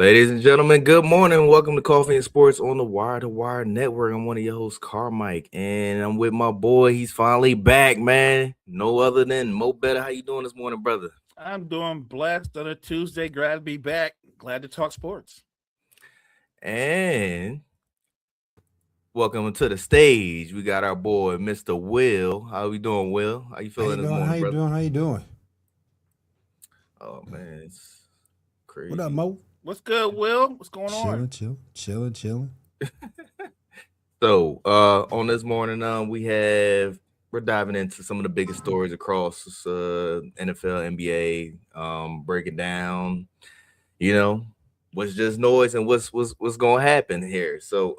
Ladies and gentlemen, good morning. Welcome to Coffee and Sports on the Wire to Wire Network. I'm one of your hosts, Carmike, and I'm with my boy. He's finally back, man. No other than Mo Better. How you doing this morning, brother? I'm doing blessed on a Tuesday. Glad to be back. Glad to talk sports. And welcome to the stage. We got our boy, Mr. Will. How we doing, Will? How you How feeling you this doing? How morning, you brother? doing? How you doing? Oh man, it's What up, crazy. Mo? What's good, Will? What's going on? Chilling. So, on this morning, we're diving into some of the biggest stories across NFL, NBA, breaking down, you know, what's just noise and what's gonna happen here. So,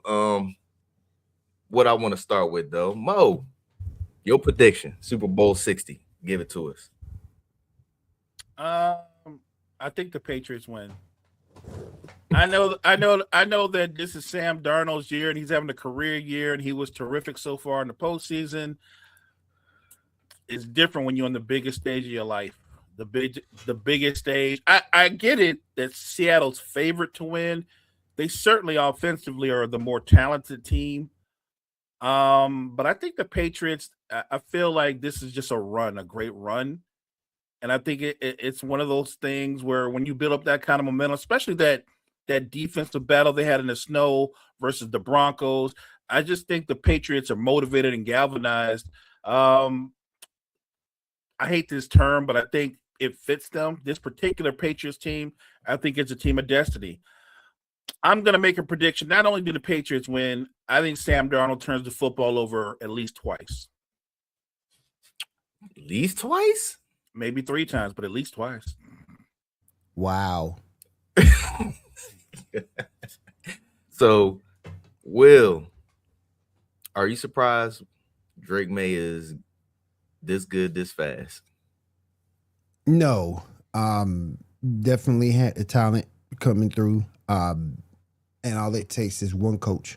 what I want to start with though, Mo, your prediction, Super Bowl 60, give it to us. I think the Patriots win. I know that this is Sam Darnold's year, and he's having a career year, and he was terrific so far in the postseason. It's different when you're on the biggest stage of your life, the biggest stage. I get it that Seattle's favorite to win. They certainly offensively are the more talented team. But I think the Patriots. I feel like this is just a great run, and I think it's one of those things where when you build up that kind of momentum, especially that defensive battle they had in the snow versus the Broncos, I just think the Patriots are motivated and galvanized. Um, I hate this term, but I think it fits them. This particular Patriots team, I think it's a team of destiny. I'm going to make a prediction. Not only do the Patriots win, I think Sam Darnold turns the football over at least twice, At least twice? maybe three times, but at least twice. Wow. So, Will, are you surprised Drake May is this good this fast? No. Definitely had the talent coming through. And all it takes is one coach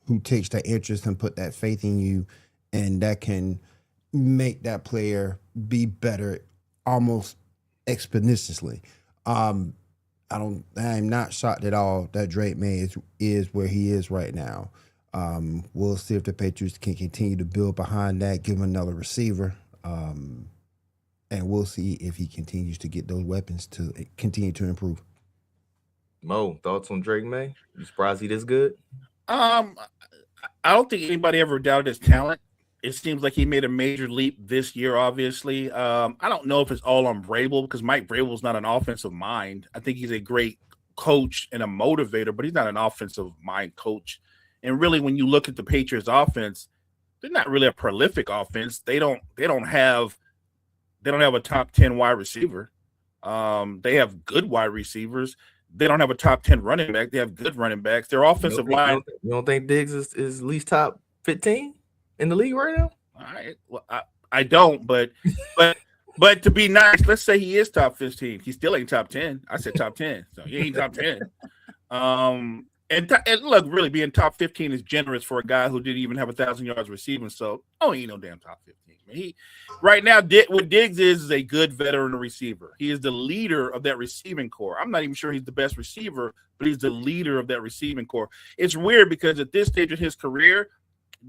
who takes that interest and put that faith in you, and that can make that player be better almost exponentially. I'm not shocked at all that Drake May is where he is right now. We'll see if the Patriots can continue to build behind that, give him another receiver, and we'll see if he continues to get those weapons to continue to improve. Mo, thoughts on Drake May? You surprised he this good? Um, I don't think anybody ever doubted his talent. It seems like he made a major leap this year, obviously. I don't know if it's all on Vrabel because Mike Vrabel's not an offensive mind. I think he's a great coach and a motivator, but he's not an offensive mind coach. And really, when you look at the Patriots offense, they're not really a prolific offense. They don't have a top 10 wide receiver. They have good wide receivers. They don't have a top 10 running back. They have good running backs. Their offensive line. You don't think Diggs is at least top 15 in the league right now? All right. Well, I don't, but to be nice, let's say he is top 15. He still ain't top 10. I said top 10, so he ain't top 10. And look, really being top 15 is generous for a guy who didn't even have 1,000 yards receiving. So, he ain't no damn top 15. Man. He right now, what Diggs is a good veteran receiver. He is the leader of that receiving core. I'm not even sure he's the best receiver, but he's the leader of that receiving core. It's weird because at this stage of his career,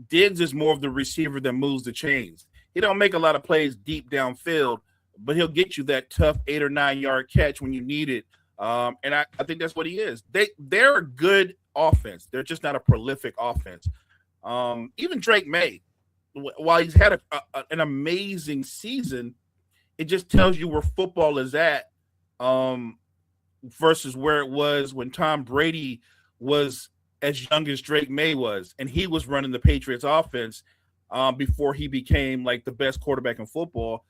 Diggs is more of the receiver that moves the chains. He don't make a lot of plays deep downfield, but he'll get you that tough 8 or 9 yard catch when you need it. And I think that's what he is. They're a good offense. They're just not a prolific offense. Even Drake May, while he's had an amazing season, it just tells you where football is at versus where it was when Tom Brady was as young as Drake May was, and he was running the Patriots offense before he became like the best quarterback in football.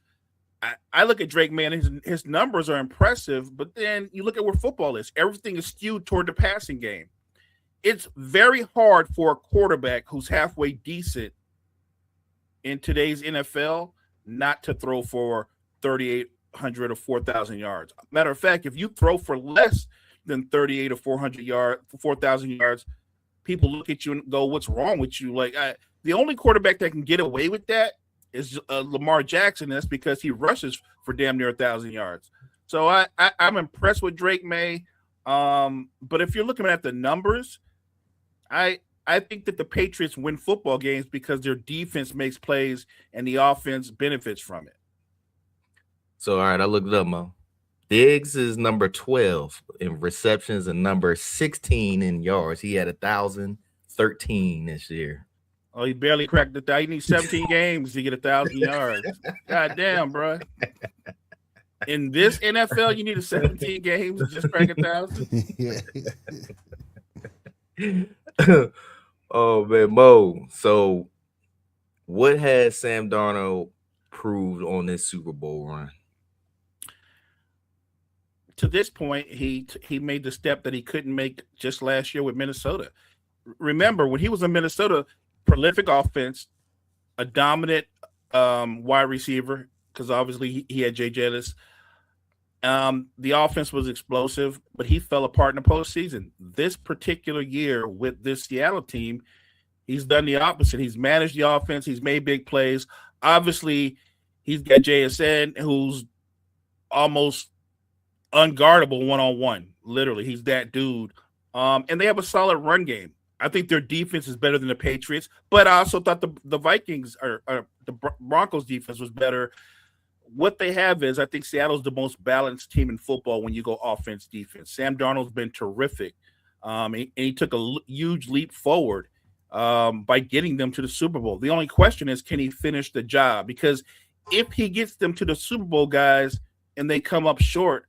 I look at Drake May and his numbers are impressive, but then you look at where football is. Everything is skewed toward the passing game. It's very hard for a quarterback who's halfway decent in today's NFL not to throw for 3,800 or 4,000 yards. Matter of fact, if you throw for less than 38 or 4,000 yards, people look at you and go, "What's wrong with you?" Like the only quarterback that can get away with that is Lamar Jackson. That's because he rushes for damn near 1,000 yards. So I'm impressed with Drake May. But if you're looking at the numbers, I think that the Patriots win football games because their defense makes plays and the offense benefits from it. So, all right, I looked it up, Mo. Diggs is number 12 in receptions and number 16 in yards. He had 1,013 this year. Oh, he barely cracked the. He needs 17 games to get 1,000 yards. God damn, bro. In this NFL, you need 17 games to just crack 1,000. Oh man, Mo. So, what has Sam Darnold proved on this Super Bowl run? To this point, he made the step that he couldn't make just last year with Minnesota. Remember, when he was in Minnesota, prolific offense, a dominant wide receiver, because obviously he had Jay Jettis. The offense was explosive, but he fell apart in the postseason. This particular year with this Seattle team, he's done the opposite. He's managed the offense. He's made big plays. Obviously, he's got JSN, who's almost unguardable one-on-one. Literally, he's that dude. And they have a solid run game. I think their defense is better than the Patriots, but I also thought the Vikings or the Broncos defense was better. What they have is, I think Seattle's the most balanced team in football when you go offense, defense. Sam Darnold's been terrific. And he took a huge leap forward by getting them to the Super Bowl. The only question is, can he finish the job? Because if he gets them to the Super Bowl, guys, and they come up short,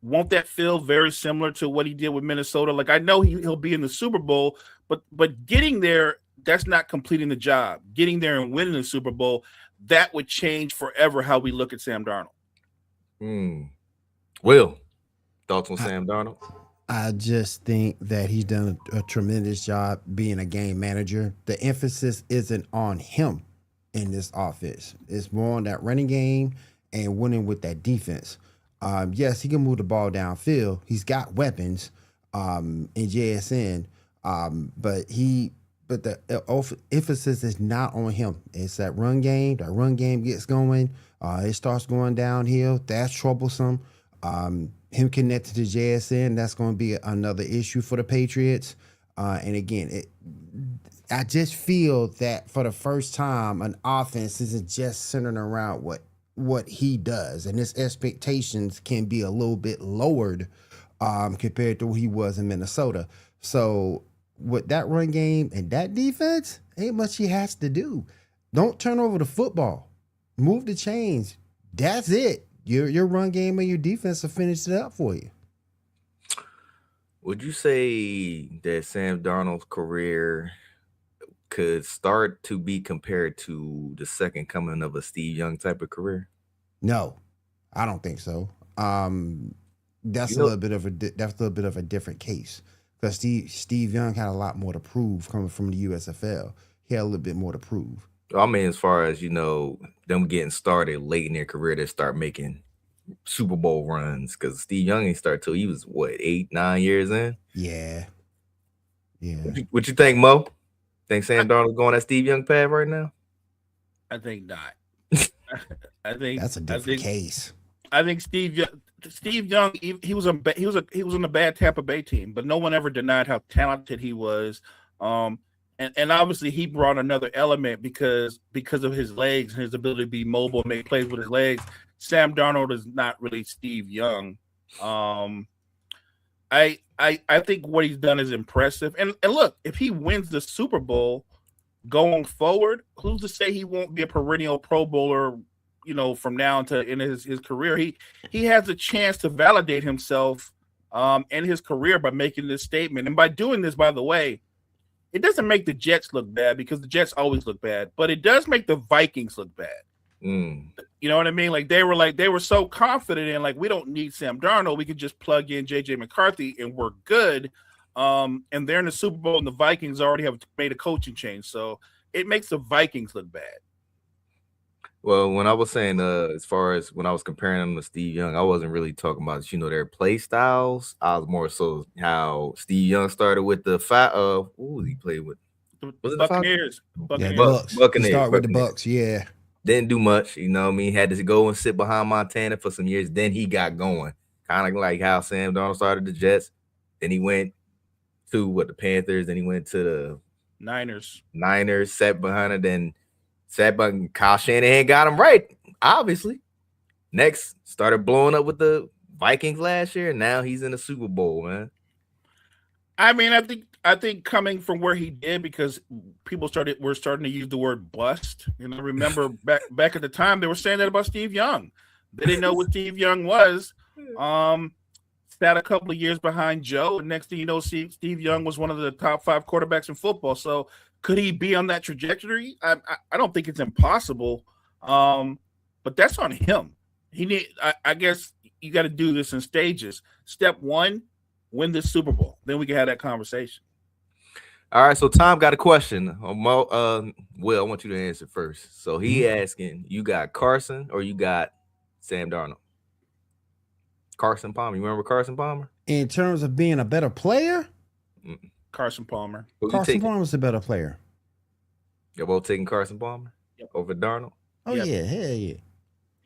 won't that feel very similar to what he did with Minnesota? Like, I know he'll be in the Super Bowl, but getting there, that's not completing the job. Getting there and winning the Super Bowl, that would change forever how we look at Sam Darnold. Will, thoughts on Sam Darnold? I just think that he's done a tremendous job being a game manager. The emphasis isn't on him in this offense. It's more on that running game and winning with that defense. Yes, he can move the ball downfield. He's got weapons in JSN, but the emphasis is not on him. It's that run game. That run game gets going. It starts going downhill. That's troublesome. Him connected to JSN, that's going to be another issue for the Patriots. And again, I just feel that for the first time, an offense isn't just centered around what he does, and his expectations can be a little bit lowered compared to who he was in Minnesota. So with that run game and that defense, ain't much he has to do. Don't turn over the football. Move the chains. That's it. Your run game and your defense will finish it up for you. Would you say that Sam Darnold's career could start to be compared to the second coming of a Steve Young type of career? No, I don't think so. That's a little bit of a different case, because Steve Young had a lot more to prove coming from the USFL. He had a little bit more to prove. I mean, as far as, them getting started late in their career, they start making Super Bowl runs, because Steve Young didn't start till he was 8, 9 years in. Yeah. What you think, Mo? Think Sam Darnold going that Steve Young path right now? I think not. I think that's a different case. I think Steve Young, he was on a bad Tampa Bay team, but no one ever denied how talented he was. And obviously he brought another element because of his legs and his ability to be mobile and make plays with his legs. Sam Darnold is not really Steve Young. I think what he's done is impressive. And look, if he wins the Super Bowl going forward, who's to say he won't be a perennial Pro Bowler, from now into in his career? He has a chance to validate himself in his career by making this statement. And by doing this, by the way, it doesn't make the Jets look bad, because the Jets always look bad, but it does make the Vikings look bad. You know what I mean? They were so confident in, we don't need Sam Darnold. We could just plug in JJ McCarthy and we're good. And they're in the Super Bowl, and the Vikings already have made a coaching change. So it makes the Vikings look bad. Well, when I was saying, as far as when I was comparing them to Steve Young, I wasn't really talking about, their play styles. I was more so how Steve Young started with the who he played with? Was it Buccaneers? Buccaneers. Start with the Bucs, yeah. Didn't do much, Had to go and sit behind Montana for some years. Then he got going, Kind of like how Sam Darnold started the Jets. Then he went to the Panthers. Then he went to the Niners. sat behind it. Then sat behind Kyle Shanahan, got him right, obviously. Next, started blowing up with the Vikings last year. And now he's in the Super Bowl, man. I mean, I think coming from where he did, because people were starting to use the word bust. You know, remember back at the time they were saying that about Steve Young. They didn't know what Steve Young was. Sat a couple of years behind Joe, and next thing you know, Steve Young was one of the top 5 quarterbacks in football. So could he be on that trajectory? I don't think it's impossible, but that's on him. I guess you got to do this in stages. Step 1, win this Super Bowl. Then we can have that conversation. All right, so Tom got a question. Will, I want you to answer first. So he asking, you got Carson or you got Sam Darnold? Carson Palmer. You remember Carson Palmer? In terms of being a better player, Carson Palmer. Carson Palmer's a better player. You're both taking Carson Palmer over Darnold? Oh, yeah. Hell yeah.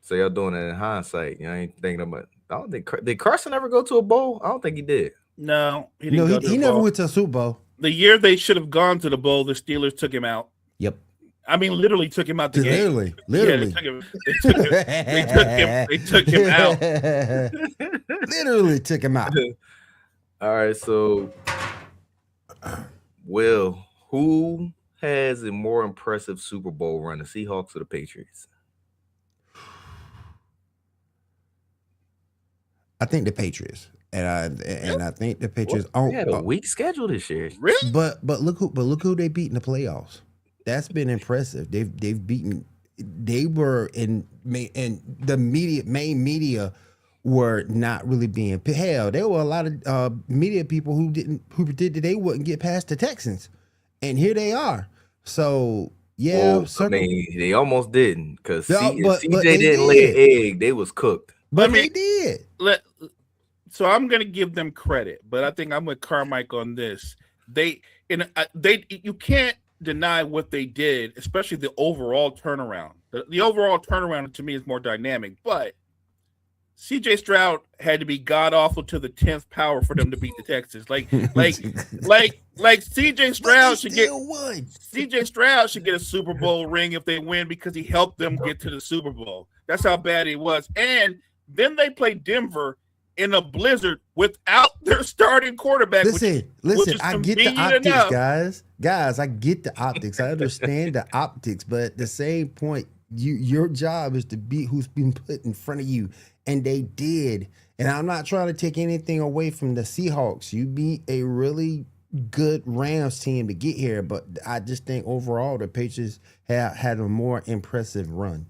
So y'all doing it in hindsight. You ain't thinking about. I don't think did Carson ever go to a bowl? I don't think he did. No, he never went to a Super Bowl. The year they should have gone to the bowl, the Steelers took him out. Yep. I mean, literally took him out the game. Literally. Yeah, they took him out. Literally took him out. All right, so Will, who has a more impressive Super Bowl run, the Seahawks or the Patriots? I think the Patriots, and I think the Patriots. They had a weak schedule this year. Really? But look who they beat in the playoffs. That's been impressive. They've beaten. They were in the main media were not really being hell. There were a lot of media people who predicted they wouldn't get past the Texans, and here they are. So yeah, I mean, they almost didn't because CJ they didn't lay an egg. They was cooked. But they did. So I'm going to give them credit, but I think I'm with Carmike on this. You can't deny what they did, especially the overall turnaround. The overall turnaround to me is more dynamic, but CJ Stroud had to be god awful to the 10th power for them to beat the Texans. Like CJ Stroud should get a Super Bowl ring if they win because he helped them get to the Super Bowl. That's how bad it was. And then they played Denver in a blizzard without their starting quarterback. Listen, I get the optics, guys. I get the optics. I understand the optics, but at the same point, your job is to beat who's been put in front of you, and they did. And I'm not trying to take anything away from the Seahawks. You beat a really good Rams team to get here, but I just think overall the Patriots had a more impressive run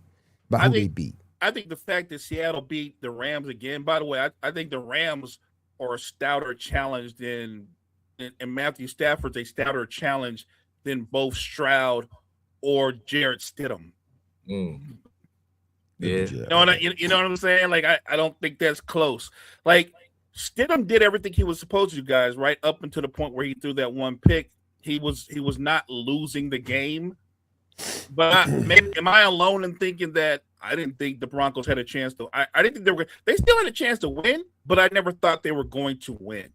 by who they beat. I think the fact that Seattle beat the Rams again, by the way, I think the Rams are a stouter challenge than Matthew Stafford's a stouter challenge than both Stroud or Jarrett Stidham. Yeah. You know what I'm saying? Like, I don't think that's close. Like, Stidham did everything he was supposed to, guys, right up until the point where he threw that one pick. He was not losing the game. But am I alone in thinking that I didn't think the Broncos had a chance to? I didn't think they still had a chance to win, but I never thought they were going to win.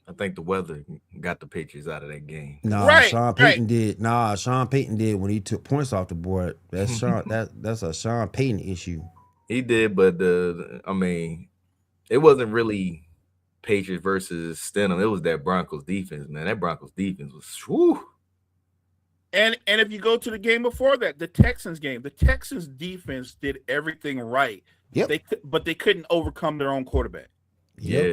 I think the weather got the Patriots out of that game. Sean Payton did. Sean Payton did when he took points off the board. That's that's a Sean Payton issue. He did, but it wasn't really Patriots versus Stidham. It was that Broncos defense, man. That Broncos defense was whew. And if you go to the game before that, the Texans game, the Texans defense did everything right. Yep. But they couldn't overcome their own quarterback. Yep. Yeah.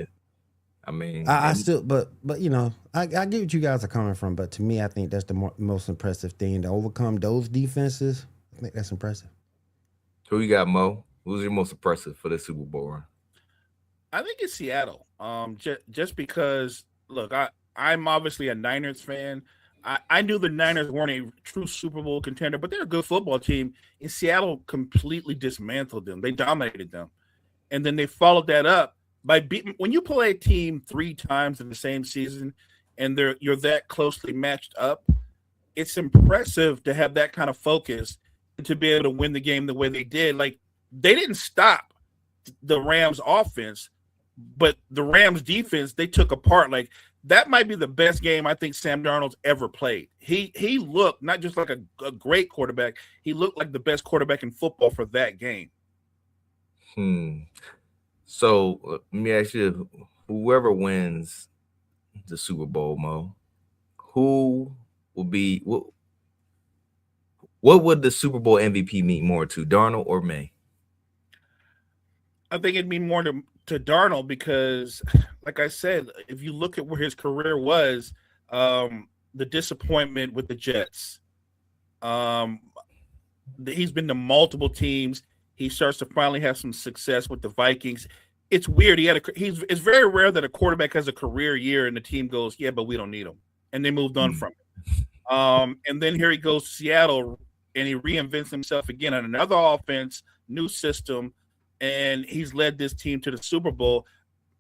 I mean, I still, but you know, I get what you guys are coming from. But to me, I think that's the most impressive thing to overcome those defenses. I think that's impressive. Who you got, Mo? Who's your most impressive for the Super Bowl run? I think it's Seattle. Just because, look, I'm obviously a Niners fan. I knew the Niners weren't a true Super Bowl contender, but they're a good football team. And Seattle completely dismantled them. They dominated them. And then they followed that up by beating. When you play a team 3 times in the same season and you're that closely matched up, it's impressive to have that kind of focus and to be able to win the game the way they did. Like, they didn't stop the Rams offense. But the Rams defense, they took apart. Like, that might be the best game I think Sam Darnold's ever played. He looked not just like a great quarterback, he looked like the best quarterback in football for that game. So let me ask you, whoever wins the Super Bowl, Mo, who will be what would the Super Bowl MVP mean more to, Darnold or May? I think it'd mean more to Darnold because, like I said, if you look at where his career was, the disappointment with the Jets, he's been to multiple teams. He starts to finally have some success with the Vikings. It's weird. It's very rare that a quarterback has a career year and the team goes, yeah, but we don't need him, and they moved on from it. And then here he goes to Seattle, and he reinvents himself again on another offense, new system, and he's led this team to the Super Bowl.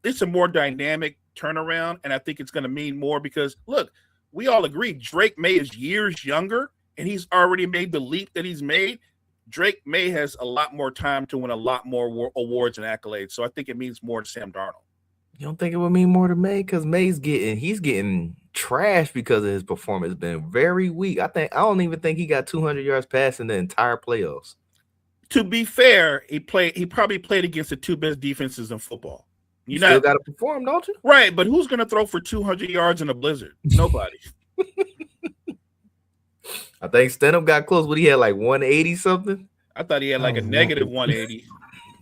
It's a more dynamic turnaround, and I think it's going to mean more because, look, we all agree Drake May is years younger, and he's already made the leap that he's made. Drake May has a lot more time to win a lot more awards and accolades, so I think it means more to Sam Darnold. You don't think it would mean more to May? Because May's getting trashed because of his performance. It's been very weak. I don't even think he got 200 yards passing the entire playoffs. To be fair, he probably played against the two best defenses in football. You still got to perform, don't you? Right, but who's going to throw for 200 yards in a blizzard? Nobody. I think Stenham got close, but he had like 180 something. I thought he had like a negative 180.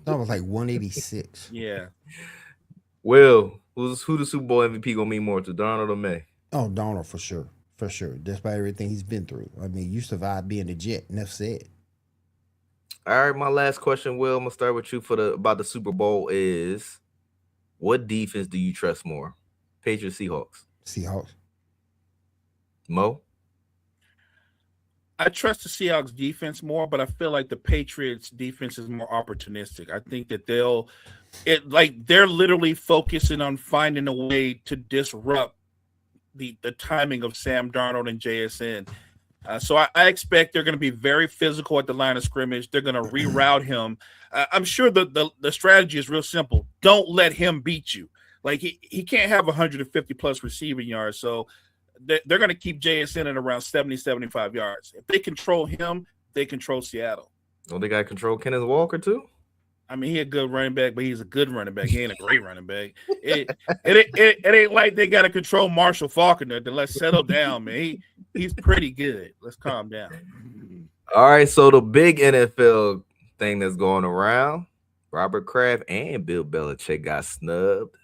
That was like 186. Yeah. Well, who the Super Bowl MVP gonna mean more to, Darnold or May? Oh, Darnold for sure. For sure. Despite everything he's been through. I mean, you survived being a Jet. Enough said. All right, my last question, Will, I'm gonna start with you about the Super Bowl is, what defense do you trust more? Patriots, Seahawks? Seahawks. Mo? I trust the Seahawks defense more, but I feel like the Patriots defense is more opportunistic. I think that they're literally focusing on finding a way to disrupt the timing of Sam Darnold and JSN. So I expect they're going to be very physical at the line of scrimmage. They're going to reroute him. I'm sure the strategy is real simple. Don't let him beat you. Like he can't have 150 plus receiving yards. So they're going to keep JSN at around 70, 75 yards. If they control him, they control Seattle. Don't they got to control Kenneth Walker too? I mean, he's a good running back, but he's a good running back. He ain't a great running back. It ain't like they got to control Marshall Faulkner. Then let's settle down, man. He's pretty good. Let's calm down. All right, so the big NFL thing that's going around, Robert Kraft and Bill Belichick got snubbed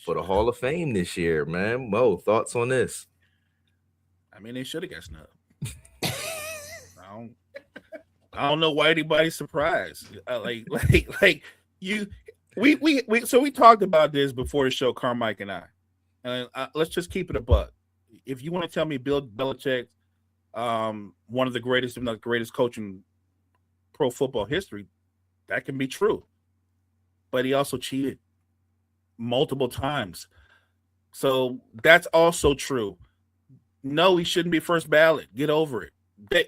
for the Hall of Fame this year, man. Mo, thoughts on this? I mean, they should have got snubbed. I don't know why anybody's surprised. We talked about this before the show, Carmike and I. And let's just keep it a buck. If you want to tell me Bill Belichick, one of the greatest, if not the greatest coach in pro football history, that can be true. But he also cheated multiple times. So that's also true. No, he shouldn't be first ballot. Get over it.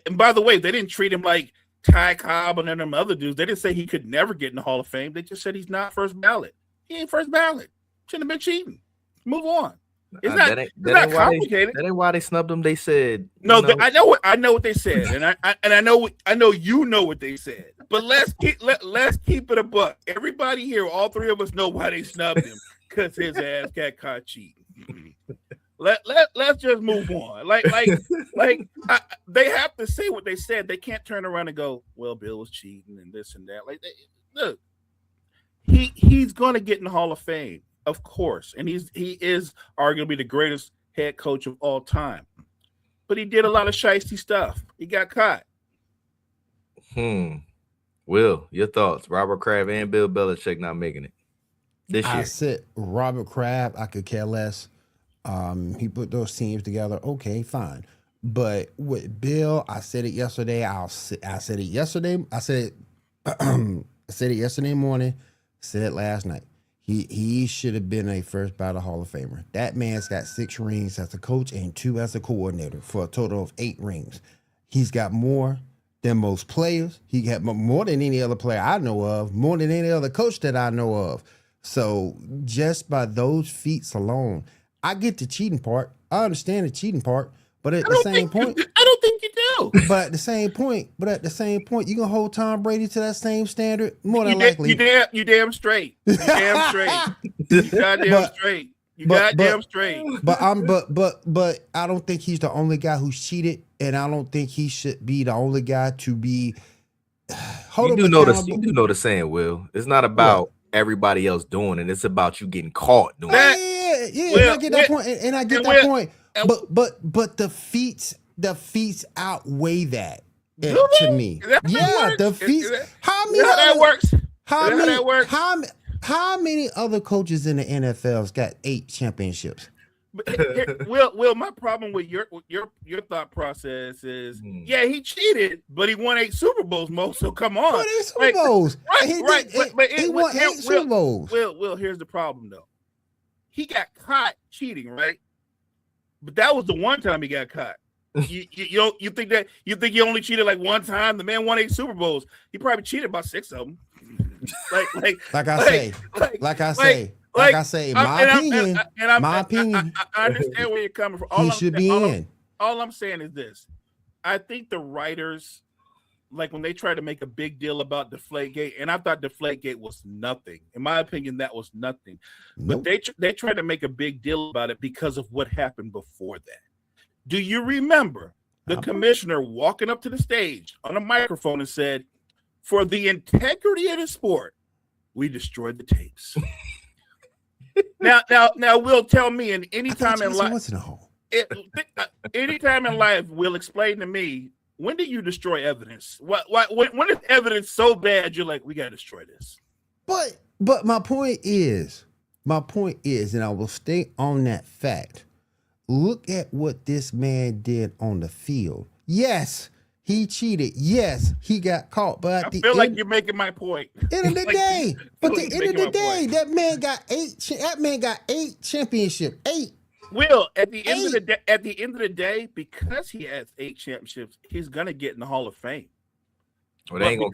And by the way, they didn't treat him like Ty Cobb and them other dudes. They didn't say he could never get in the Hall of Fame. They just said he's not first ballot. He ain't first ballot. Shouldn't have been cheating. Move on. It's not complicated. That ain't why they snubbed him. They said no. I know what they said, and I know you know what they said. But let's keep it a buck. Everybody here, all three of us know why they snubbed him, because his ass got caught cheating. Let's just move on. They have to say what they said. They can't turn around and go, well, Bill was cheating and this and that. Look, he's going to get in the Hall of Fame, of course, and he is arguably the greatest head coach of all time. But he did a lot of shiesty stuff. He got caught. Will, your thoughts? Robert Kraft and Bill Belichick not making it this year. I said Robert Kraft, I could care less. He put those teams together. Okay, fine. But with Bill, I said it yesterday. I said it yesterday. I said it yesterday morning. Said it last night. He should have been a first ballot Hall of Famer. That man's got 6 rings as a coach and 2 as a coordinator for a total of 8 rings. He's got more than most players. He got more than any other player I know of, more than any other coach that I know of. So just by those feats alone, I get the cheating part. I understand the cheating part, but at the same point, I don't think you do. but at the same point, you gonna hold Tom Brady to that same standard more than You likely. damn straight. You damn straight. You goddamn straight. You goddamn straight. But I don't think he's the only guy who's cheated, and I don't think he should be the only guy to be. You do know the saying, Will. It's not about everybody else doing it. It's about you getting caught doing it. Yeah. I get that point, and I get that point. But the feats outweigh that to me. Yeah, the feats. How that works? How many other coaches in the NFL's got 8 championships? Will, my problem with your thought process is, yeah, he cheated, but he won 8 Super Bowls, Mo. So come on, 8 Super Bowls, right? But he won 8 Super Bowls. Will, here's the problem though. He got caught cheating, right? But that was the one time he got caught. You think he only cheated like one time? The man won 8 Super Bowls. He probably cheated about 6 of them. Like I say, my opinion. I understand where you're coming from. He should be in. All I'm saying is this: I think the writers, like when they try to make a big deal about Deflategate, and I thought Deflategate was nothing. In my opinion, that was nothing. Nope. But they tried to make a big deal about it because of what happened before that. Do you remember the commissioner walking up to the stage on a microphone and said, "For the integrity of the sport, we destroyed the tapes." Now, Will, tell me, and anytime in life, Will, explain to me, when do you destroy evidence? When is evidence so bad you're like, we gotta destroy this? But my point is, and I will stay on that fact. Look at what this man did on the field. Yes, he cheated. Yes, he got caught. But I feel like you're making my point. End of the day, that man got 8. That man got 8 championships. 8. Will, at the end of the day, because he has 8 championships, he's gonna get in the Hall of Fame. Well, they ain't gonna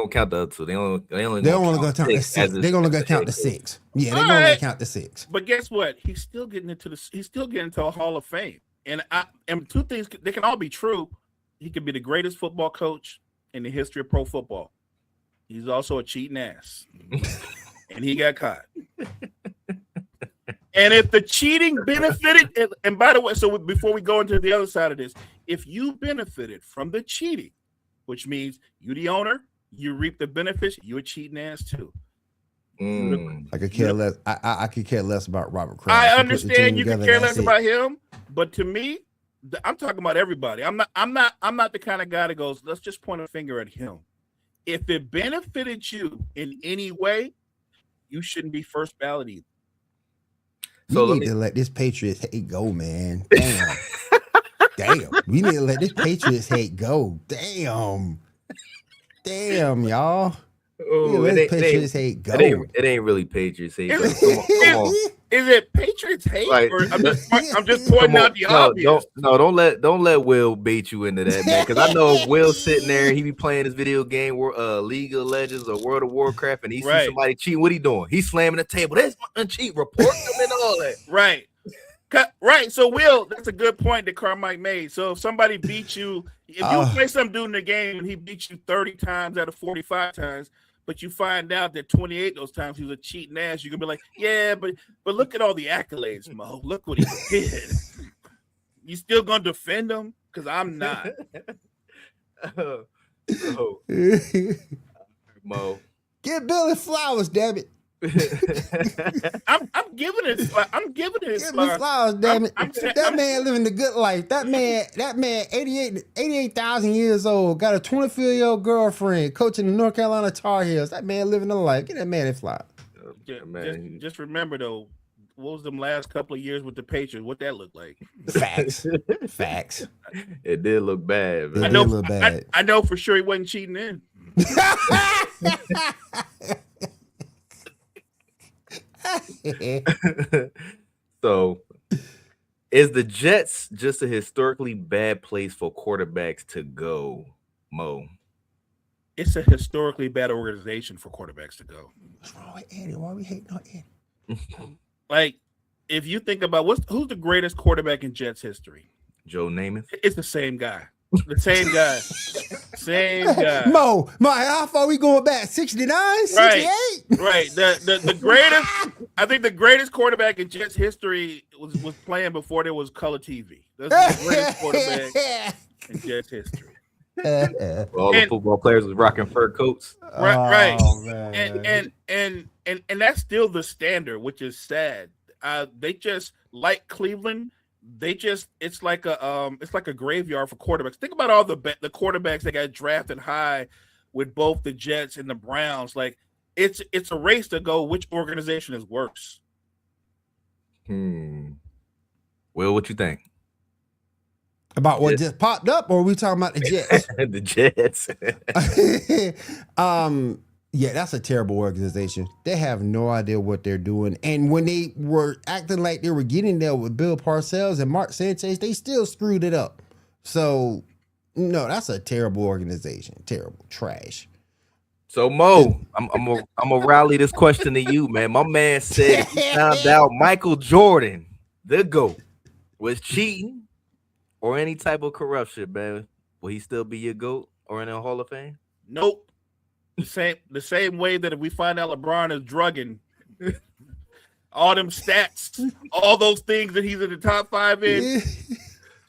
count the other 2. They only gonna count the 6. They're gonna count the 6. Yeah, they're gonna count the 6. But guess what? He's still getting into a Hall of Fame. And two things, they can all be true. He could be the greatest football coach in the history of pro football. He's also a cheating ass. And he got caught. And if the cheating benefited, and by the way, so before we go into the other side of this, if you benefited from the cheating, which means you the owner, you reap the benefits, you're a cheating ass too. I could care less. I could care less about Robert Kraft. I understand you could care less about him, but to me, I'm talking about everybody. I'm not the kind of guy that goes, let's just point a finger at him. If it benefited you in any way, you shouldn't be first ballot either. So we need to let this Patriots hate go, man. Damn. Damn. We need to let this Patriots hate go. Damn, y'all. Oh, it ain't really Patriots hate. Come on. Is it Patriots hate? Like, or I'm just pointing out the obvious. Don't let Will bait you into that, man. Because I know if Will's sitting there, he be playing his video game, League of Legends or World of Warcraft, and he sees somebody cheating. What he doing? He's slamming the table. That's my cheat. Report them and all that. Right. So, Will, that's a good point that Carmike made. So, if somebody beats you, if you play some dude in the game and he beats you 30 times out of 45 times, but you find out that 28 those times he was a cheating ass, you're gonna be like, yeah, but look at all the accolades, Mo. Look what he did. You still gonna defend him? Because I'm not. Mo, get Billy flowers, damn it. I'm giving it. I'm giving it. Give me flowers, damn it. That man living the good life. That man, 88,000 years old, got a 24-year-old girlfriend, coaching the North Carolina Tar Heels. That man living the life. Get that man his flowers. Just remember though, what was them last couple of years with the Patriots? What that looked like? Facts. It did look bad. Man. I know for sure he wasn't cheating in. So, is the Jets just a historically bad place for quarterbacks to go, Mo? it's a historically bad organization for quarterbacks to go. What's wrong with Eddie? Why are we hating on Eddie? Like, if you think about who's the greatest quarterback in Jets history, Joe Namath. it's the same guy. The same guy. Same guy. Mo, how far we going back? 69, 68? Right. The greatest, I think the greatest quarterback in Jets history was playing before there was color TV. That's the greatest quarterback in Jets history. All the football players was rocking fur coats. Right. Oh, man. And that's still the standard, which is sad. They just, like Cleveland, it's like a graveyard for quarterbacks. Think about all the quarterbacks that got drafted high with both the Jets and the Browns. Like, it's a race to go which organization is worse. Will, what you think? About what just popped up, or are we talking about the Jets? The Jets. Yeah, that's a terrible organization. They have no idea what they're doing. And when they were acting like they were getting there with Bill Parcells and Mark Sanchez, they still screwed it up. So, no, that's a terrible organization. Terrible. Trash. So, Mo, I'm gonna rally this question to you, man. My man said he found out Michael Jordan, the GOAT, was cheating or any type of corruption, man. Will he still be your GOAT or in the Hall of Fame? Nope. The same way that if we find out LeBron is drugging, all them stats, all those things that he's in the top 5 in,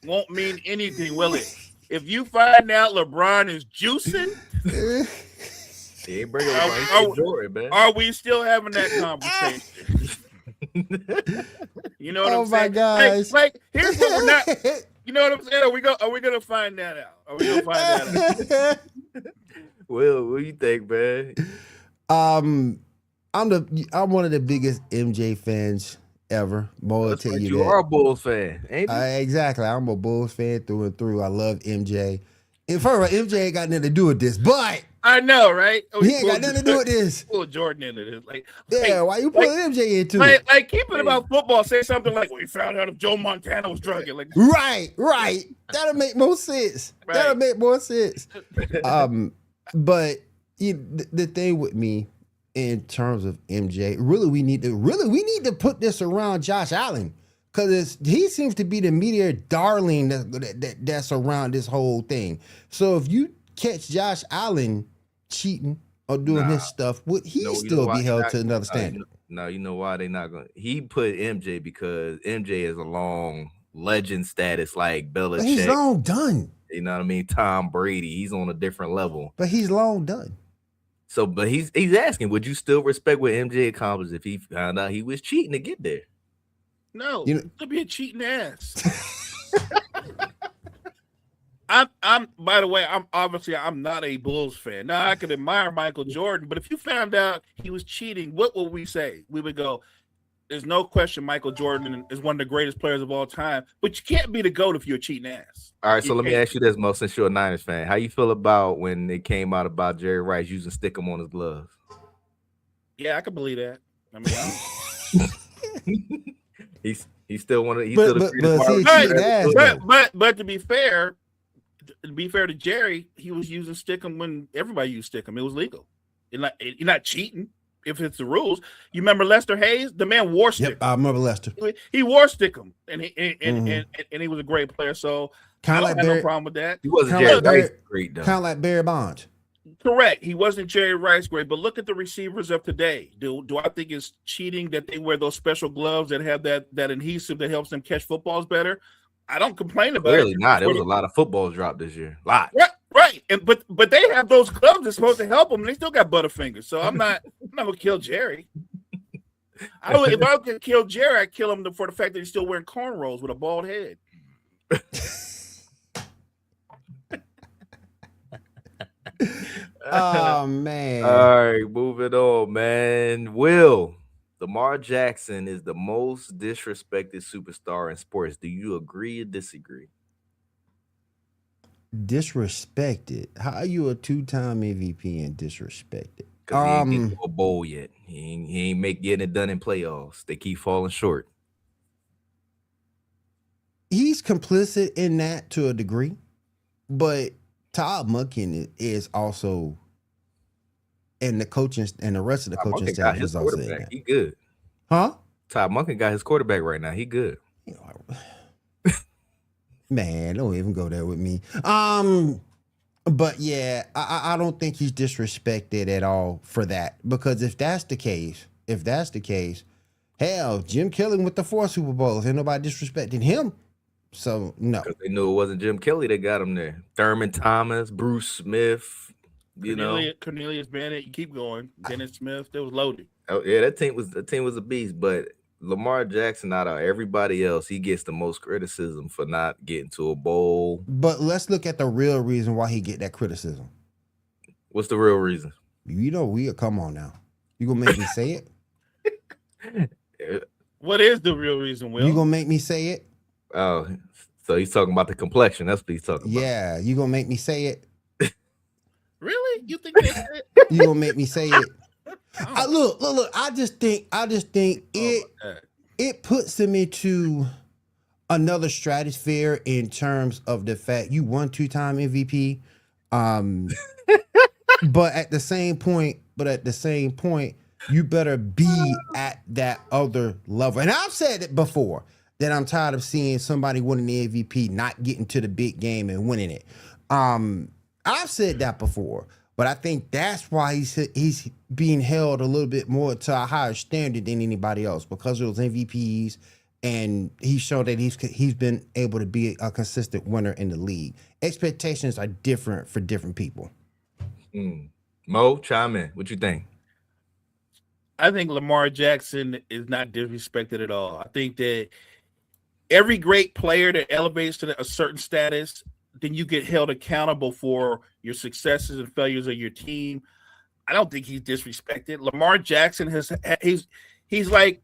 won't mean anything, will it? If you find out LeBron is juicing, he ain't bringing Michael Jordan, man. Are we still having that conversation? You know what I'm saying? Oh my gosh! Like, here's what we're not. You know what I'm saying? Are we gonna find that out? Are we gonna find that out? Will, what do you think, man? I'm one of the biggest MJ fans ever. Mo will tell you you that. are a Bulls fan, ain't you? Exactly. I'm a Bulls fan through and through. I love MJ. And first of all, MJ ain't got nothing to do with this, but I know, right? he ain't got nothing to do with this. Pull Jordan into this, Why you pulling MJ into it? Like, keep it about football. Say something like, "We found out if Joe Montana was drugging." Like, right. That'll make more sense. Right. That'll make more sense. But the thing with me in terms of MJ, we need to put this around Josh Allen, because he seems to be the media darling that's around this whole thing. So if you catch Josh Allen cheating or doing his stuff, would he still be held to another standard? No, you know why they not going? He put MJ because MJ is a long legend status like Belichick. But he's long done. You know what I mean? Tom Brady, he's on a different level. But he's long done. So, but he's asking, would you still respect what MJ accomplished if he found out he was cheating to get there? no, to be a cheating ass. I'm. By the way, I'm not a Bulls fan. Now I could admire Michael Jordan, but if you found out he was cheating, what would we say? We would go, "There's no question Michael Jordan is one of the greatest players of all time." But you can't be the GOAT if you're a cheating ass. All right, so let me ask you this, Mo, since you're a Niners fan. How you feel about when it came out about Jerry Rice using Stickum on his gloves? Yeah, I can believe that. I mean, he's still one of but to be fair to Jerry, he was using Stickum when everybody used Stickum. It was legal. You're not cheating if it's the rules. You remember Lester Hayes? The man wore Stickum. Yep, I remember Lester. He wore Stickum, and he was a great player. So I don't have no problem with that. He wasn't Jerry Rice great, though. Kind of like Barry Bonds. Correct. He wasn't Jerry Rice great, but look at the receivers of today. Do I think it's cheating that they wear those special gloves that have that adhesive that helps them catch footballs better? I don't complain about it. Really not. There was a lot of footballs dropped this year. Lot. Right. But they have those gloves that's supposed to help them, and they still got butterfingers. So I'm not gonna kill Jerry. If I could kill Jerry, I'd kill him for the fact that he's still wearing cornrows with a bald head. Oh man. All right, moving on, man. Will, Lamar Jackson is the most disrespected superstar in sports. Do you agree or disagree? Disrespected? How are you a 2-time MVP and disrespected? Because he ain't get to a bowl yet. He ain't getting it done in playoffs. They keep falling short. He's complicit in that to a degree, but Todd Monken is also and the coaching and the rest of the Todd coaching Monken staff got his was all saying quarterback. that. He good. Huh? Todd Monken got his quarterback right now. He good. You know, man, don't even go there with me. But yeah, I don't think he's disrespected at all for that, because if that's the case, hell, Jim Kelly with the 4 Super Bowls, ain't nobody disrespecting him. So no, Because they knew it wasn't Jim Kelly that got him there. Thurman Thomas, Bruce Smith, Cornelius Bennett, you keep going. Dennis Smith, they was loaded. Oh yeah, that team was a beast. But Lamar Jackson, out of everybody else, he gets the most criticism for not getting to a bowl. but let's look at the real reason why he get that criticism. What's the real reason? You know, come on now. You gonna make me say it? What is the real reason, Will? You gonna make me say it? Oh, so he's talking about the complexion. That's what he's talking about. Yeah, you gonna make me say it? Really? You think that's it? You gonna make me say it? Oh, Look. I just think it puts him into another stratosphere in terms of the fact you won 2-time MVP. But at the same point, you better be at that other level. And I've said it before that I'm tired of seeing somebody winning the MVP not getting to the big game and winning it. I've said that before, but I think that's why he's being held a little bit more to a higher standard than anybody else, because of those MVPs, and he's shown that he's been able to be a consistent winner in the league. Expectations are different for different people. Mo, chime in. What you think? I think Lamar Jackson is not disrespected at all. I think that every great player that elevates to a certain status, then you get held accountable for your successes and failures of your team. I don't think he's disrespected. Lamar Jackson he's like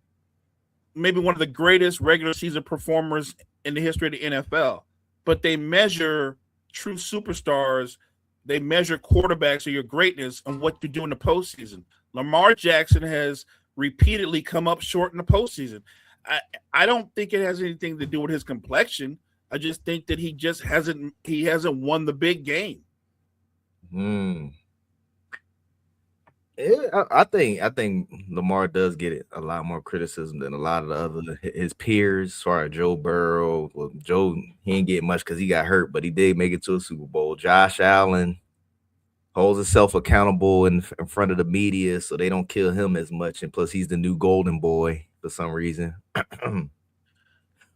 maybe one of the greatest regular season performers in the history of the NFL. But they measure true superstars, they measure quarterbacks or your greatness on what you do in the postseason. Lamar Jackson has repeatedly come up short in the postseason. I don't think it has anything to do with his complexion. I just think that he hasn't won the big game. Yeah, I think Lamar does get it a lot more criticism than a lot of the other his peers. As far as Joe Burrow, well, Joe, he ain't get much because he got hurt, but he did make it to a Super Bowl. Josh Allen holds himself accountable in front of the media, so they don't kill him as much. And plus, he's the new golden boy for some reason.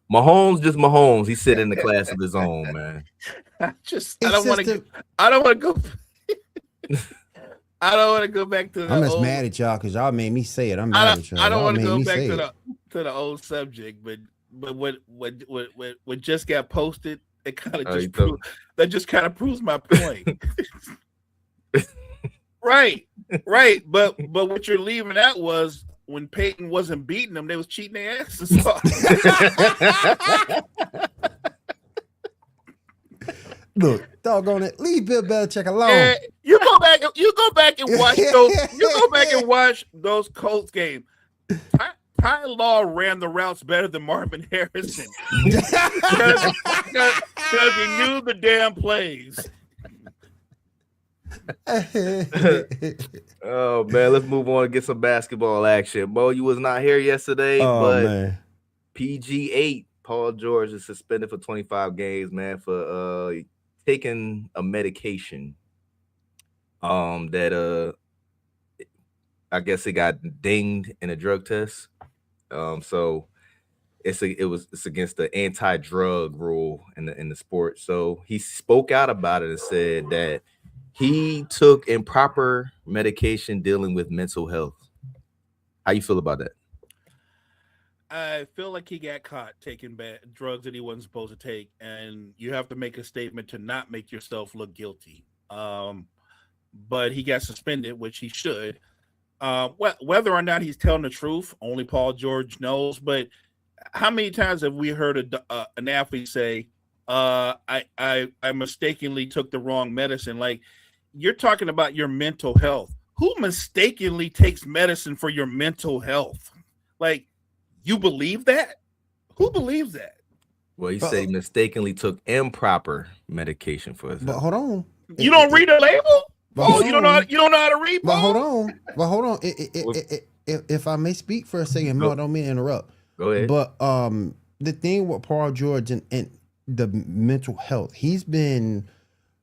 Mahomes, he's sitting in the class of his own, man. I don't want to go. I don't want to go back to. I'm just mad at y'all because y'all made me say it. I'm mad at y'all. I don't want to go back to the old subject, but what just got posted, it kind of just proves my point. Right. But what you're leaving out was when Peyton wasn't beating them, they was cheating their asses off. Look, doggone it, leave Bill Belichick alone. You go back and watch those Colts games. Ty Law ran the routes better than Marvin Harrison because he knew the damn plays. Oh man, let's move on and get some basketball action. Bo, you was not here yesterday, but man. PG8, Paul George is suspended for 25 games, man, for taking a medication that I guess it got dinged in a drug test. So it's against the anti-drug rule in the sport. So he spoke out about it and said that he took improper medication dealing with mental health. How you feel about that? I feel like he got caught taking bad drugs that he wasn't supposed to take, and you have to make a statement to not make yourself look guilty. But he got suspended, which he should. Whether or not he's telling the truth, only Paul George knows. But how many times have we heard an athlete say, I mistakenly took the wrong medicine? Like, you're talking about your mental health. Who mistakenly takes medicine for your mental health? Like, you believe that? Who believes that? Well, he said he mistakenly took improper medication for his health. But hold on. You don't read the label? But Oh, hold you don't know. on. You don't know how to read. But hold Paul? on. But hold on. If I may speak for a second, Mo, I don't mean to interrupt. Go ahead. But the thing with Paul George and the mental health, he's been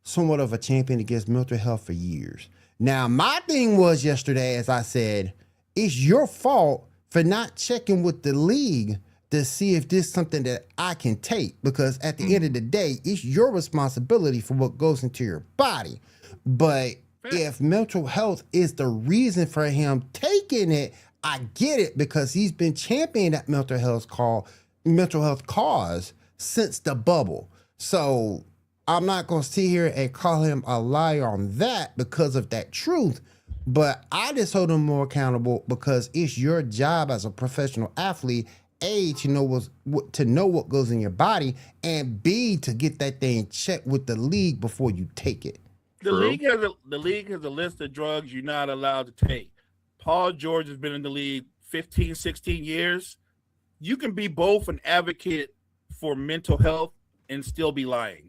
somewhat of a champion against mental health for years. Now, my thing was yesterday, as I said, it's your fault for not checking with the league to see if this is something that I can take. Because at the end of the day, it's your responsibility for what goes into your body. But if mental health is the reason for him taking it, I get it, because he's been championing that mental health cause since the bubble. So I'm not going to sit here and call him a liar on that because of that truth, but I just hold him more accountable because it's your job as a professional athlete, A, to know what goes in your body, and B, to get that thing checked with the league before you take it. The league has a list of drugs you're not allowed to take. Paul George has been in the league 15, 16 years. You can be both an advocate for mental health and still be lying.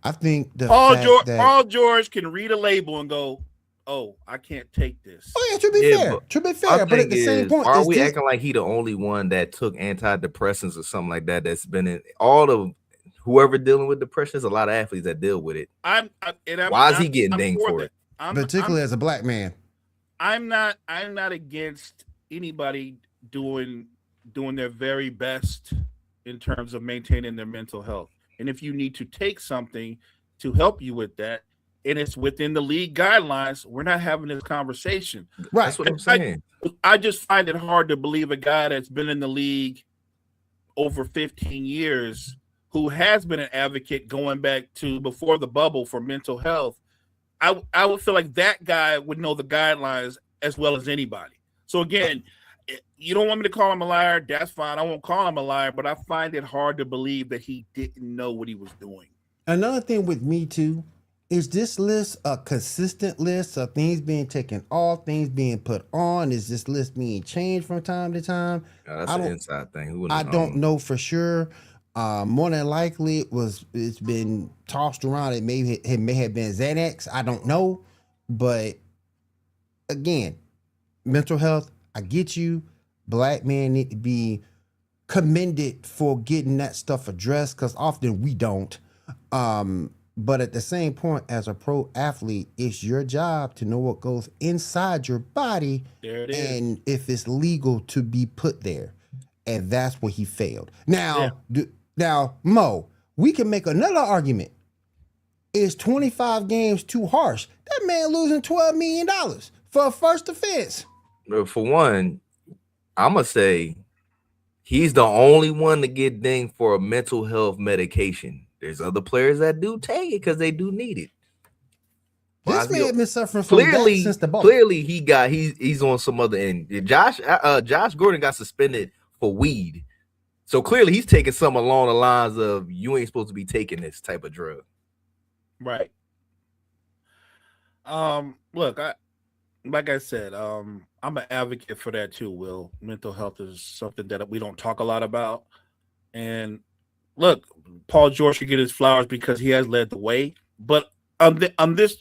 I think Paul George can read a label and go, "Oh, I can't take this." Oh yeah, to be fair. But at the same point, are we acting like he the only one that took antidepressants or something like that? That's been in all of whoever dealing with depression. There's a lot of athletes that deal with it. Why is he getting dinged for it? Particularly as a black man. I'm not against anybody doing their very best in terms of maintaining their mental health. And if you need to take something to help you with that, and it's within the league guidelines, we're not having this conversation. Right. That's what I'm saying. I just find it hard to believe a guy that's been in the league over 15 years, who has been an advocate going back to before the bubble for mental health. I would feel like that guy would know the guidelines as well as anybody. So again, you don't want me to call him a liar, that's fine. I won't call him a liar, but I find it hard to believe that he didn't know what he was doing. Another thing with me too, is this list a consistent list of things being taken off, things being put on? Is this list being changed from time to time? That's an inside thing. I don't know for sure. More than likely, it's been tossed around. It may have been Xanax. I don't know, but again, mental health. I get you. Black men need to be commended for getting that stuff addressed, because often we don't. But at the same point, as a pro athlete, it's your job to know what goes inside your body, there it is, and if it's legal to be put there. And that's where he failed. Now, Now, Mo, we can make another argument. Is 25 games too harsh? That man losing $12 million for a first offense. For one, I'm going to say he's the only one to get dinged for a mental health medication. There's other players that do take it because they do need it. This man has been suffering from that since the ball. Clearly, he's on some other end. Josh Gordon got suspended for weed. So clearly he's taking something along the lines of, you ain't supposed to be taking this type of drug. Right. Look, like I said, I'm an advocate for that too, Will. Mental health is something that we don't talk a lot about. And look, Paul George should get his flowers because he has led the way. But on this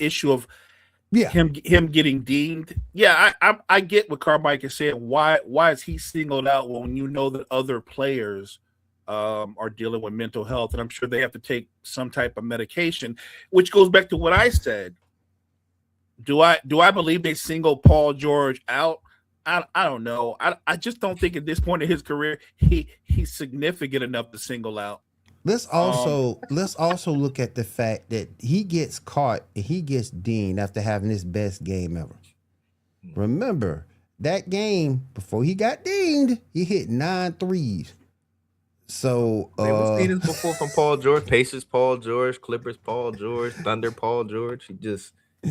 issue of him getting deemed. Yeah, I get what Carmike is saying. Why is he singled out when you know that other players are dealing with mental health, and I'm sure they have to take some type of medication, which goes back to what I said. Do I believe they single Paul George out? I don't know. I just don't think at this point in his career he's significant enough to single out. Let's also look at the fact that he gets caught and he gets dinged after having his best game ever. Remember, that game before he got dinged, he hit 9 threes. So we've seen this before from Paul George, Pacers Paul George, Clippers Paul George, Thunder Paul George.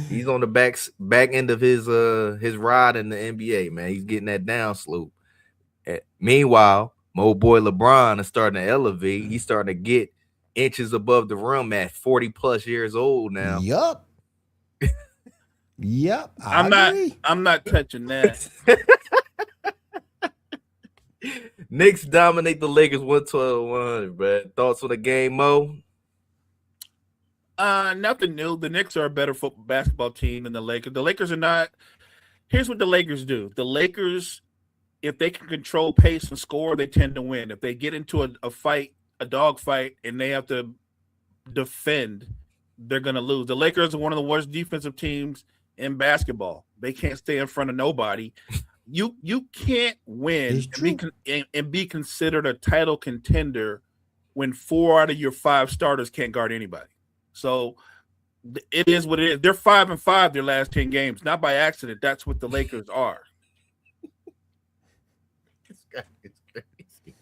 He's on the back end of his ride in the NBA, man. He's getting that down slope. Meanwhile, my old boy LeBron is starting to elevate. He's starting to get inches above the rim at 40 plus years old now. Yup. I'm not touching that. Knicks dominate the Lakers 112-100, bro. Thoughts on the game, Mo? Nothing new. The Knicks are a better basketball team than the Lakers. The Lakers are not. Here's what the Lakers do. The Lakers, if they can control pace and score, they tend to win. If they get into a fight, a dog fight, and they have to defend, they're going to lose. The Lakers are one of the worst defensive teams in basketball. They can't stay in front of nobody. You can't win and be considered a title contender when 4 out of your 5 starters can't guard anybody. So it is what it is. They're 5-5 their last 10 games, not by accident. That's what the Lakers are. This guy is crazy.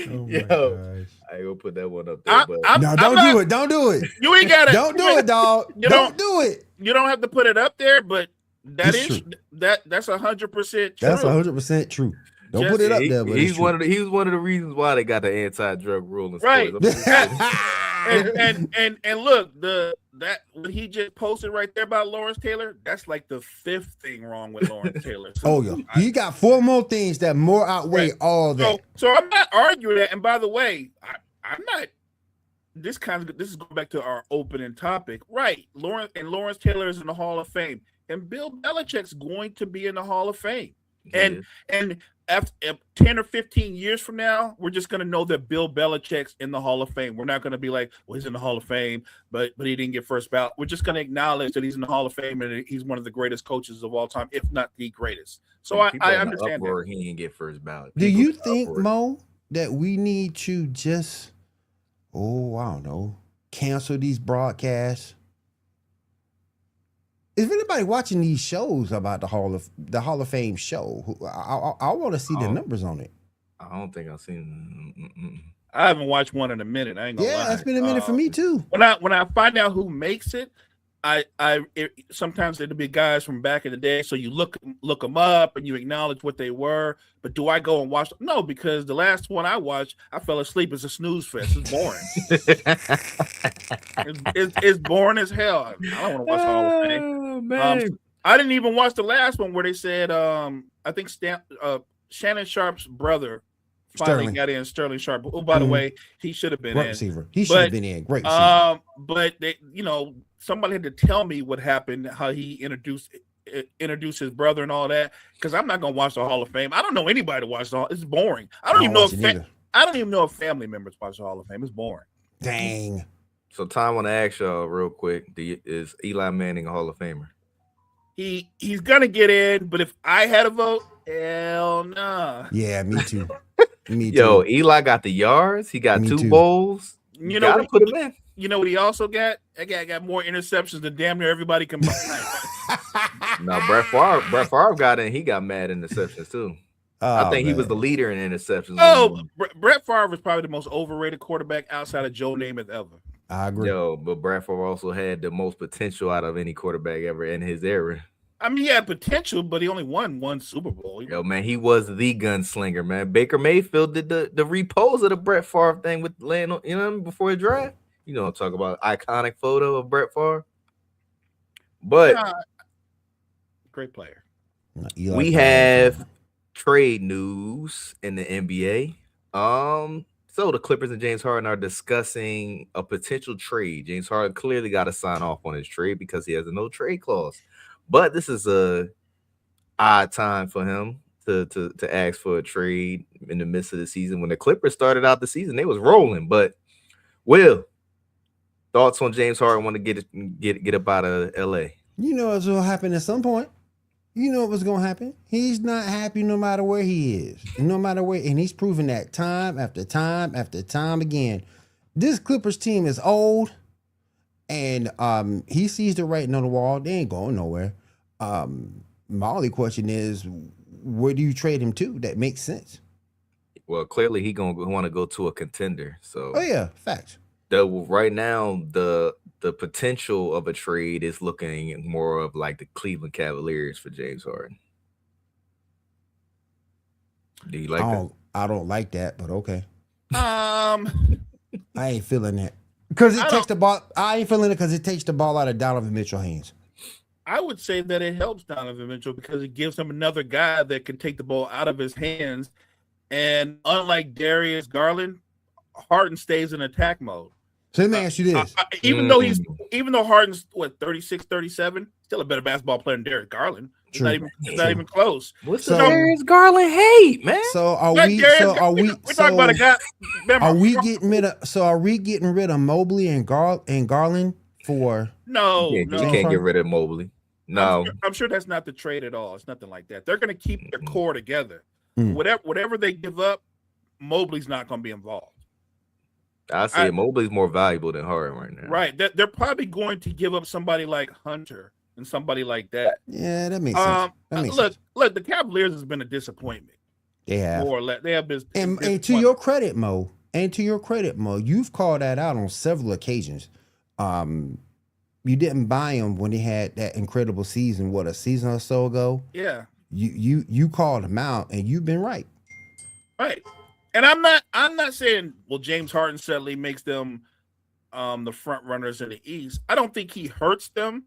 Oh my Yo, gosh. I ain't gonna put that one up there. But No, don't do it. Don't do it. You ain't got to. Don't do it, dog. Don't do it. You don't have to put it up there, but that's 100% true. That's 100% true. Don't put it up there. But he's one of the reasons why they got the anti-drug rule. Right. And and look, that what he just posted right there about Lawrence Taylor, that's like the 5th thing wrong with Lawrence Taylor. So oh yeah, he got 4 more things that more outweigh all that. So I'm not arguing that. And by the way, I'm not. This is going back to our opening topic, right? Lawrence Taylor is in the Hall of Fame, and Bill Belichick's going to be in the Hall of Fame. And after 10 or 15 years from now, we're just going to know that Bill Belichick's in the Hall of Fame. We're not going to be like, well, he's in the Hall of Fame, but he didn't get first ballot. We're just going to acknowledge that he's in the Hall of Fame and he's one of the greatest coaches of all time, if not the greatest. So I understand that. He didn't get first ballot. Do you think, Mo, that we need to just, I don't know, cancel these broadcasts? Is anybody watching these shows about the Hall of Fame show? I want to see the numbers on it. I don't think I've seen. I haven't watched one in a minute. I ain't gonna lie. Yeah, it's been a minute for me too. When I find out who makes it, sometimes it'll be guys from back in the day. So you look them up and you acknowledge what they were. But do I go and watch them? No, because the last one I watched, I fell asleep. It's a snooze fest. It's boring. it's boring as hell. I don't want to watch the Hall of Fame. Man. I didn't even watch the last one where they said I think Shannon Sharp's brother finally got in. Sterling Sharp. Oh, by the way, he should have been Great in. Receiver. He should have been in. Great receiver. But they, somebody had to tell me what happened, how he introduced his brother and all that, because I'm not gonna watch the Hall of Fame. I don't know anybody to watch the Hall. It's boring. I don't even know if family members watch the Hall of Fame. It's boring. Dang. So Tom, I want to ask y'all real quick: is Eli Manning a Hall of Famer? He's gonna get in, but if I had a vote, hell no. Nah. Yeah, me too. Me too. Yo, Eli got the yards. He got 2 bowls. You know, gotta put him in. You know what he also got? That guy got more interceptions than damn near everybody combined. No, Brett Favre got in. He got mad interceptions too. I think he was the leader in interceptions. Brett Favre was probably the most overrated quarterback outside of Joe Namath ever. I agree. Yo, but Brett Favre also had the most potential out of any quarterback ever in his era. I mean, he had potential, but he only won 1 Super Bowl. Yo, man, he was the gunslinger, man. Baker Mayfield did the repose of the Brett Favre thing with laying on, before he draft. Talk about iconic photo of Brett Favre. But great player. We have trade news in the NBA. So the Clippers and James Harden are discussing a potential trade. James Harden clearly got to sign off on his trade because he has a no trade clause. But this is a odd time for him to ask for a trade in the midst of the season. When the Clippers started out the season, they was rolling. But Will, thoughts on James Harden want to get up out of LA? You know what's gonna happen at some point. You know what's gonna happen. He's not happy no matter where he is, no matter where, and he's proven that time after time after time again. This Clippers team is old, and he sees the writing on the wall. They ain't going nowhere. My only question is, where do you trade him to? That makes sense. Well, clearly he gonna want to go to a contender. So, oh yeah, facts. Right now, the potential of a trade is looking more of like the Cleveland Cavaliers for James Harden. Do you like that? I don't like that, but okay. I ain't feeling that because it takes the ball. I ain't feeling it because it takes the ball out of Donovan Mitchell's hands. I would say that it helps Donovan Mitchell because it gives him another guy that can take the ball out of his hands. And unlike Darius Garland, Harden stays in attack mode. So let me ask you this. Even though Harden's what 36, 37, still a better basketball player than Darius Garland. It's not even close. What's So- the Darius Garland hate, man? So are Like we? Darius So are Garland, we? we're talking about a guy. Remember, Are we getting rid of? So are we getting rid of Mobley and Garland for? No, You no. can't get rid of Mobley. No, I'm sure that's not the trade at all. It's nothing like that. They're going to keep their core together. Mm. Whatever they give up, Mobley's not going to be involved. I say Mobley's more valuable than Harden right now. Right. They're probably going to give up somebody like Hunter and somebody like that. Yeah, that makes sense. That makes sense. Look, the Cavaliers has been a disappointment. They have. More or less. They have been. And to your credit, Mo, you've called that out on several occasions. You didn't buy them when they had that incredible season, a season or so ago. Yeah. You called them out, and you've been right. Right. And I'm not saying, well, James Harden suddenly makes them the front runners in the East. I don't think he hurts them.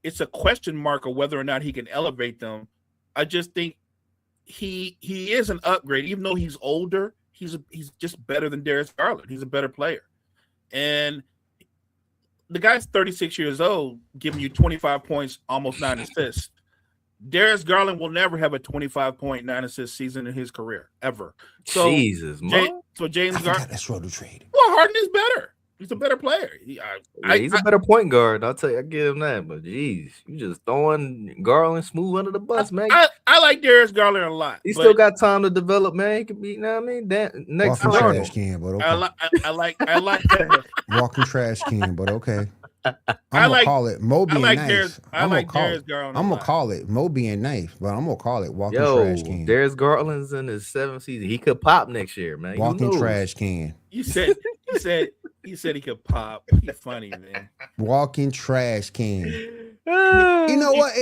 It's a question mark of whether or not he can elevate them. I just think he is an upgrade, even though he's older. He's just better than Darius Garland. He's a better player, and the guy's 36 years old, giving you 25 points, almost 9 assists. Darius Garland will never have a 25-point, 9 assist season in his career ever. So Jesus, man. James Garland. That's road to trade. Well, Harden is better. He's a better player. He's a better point guard. I'll tell you, I give him that. But geez, you just throwing Garland smooth under the bus, man. I like Darius Garland a lot. He still got time to develop, man. He could be, you know what I mean? Next Walking Arnold. trash can, but okay. I like Walking trash can, but okay. I I'm like- gonna call it Mo being nice. Darius Garland. I'm gonna call it Mo being nice, but I'm gonna call it walking Yo, trash can. Darius Garland's in his 7th season. He could pop next year, man. Walking trash can. You said he could pop. He's funny, man. Walking trash can. You know what?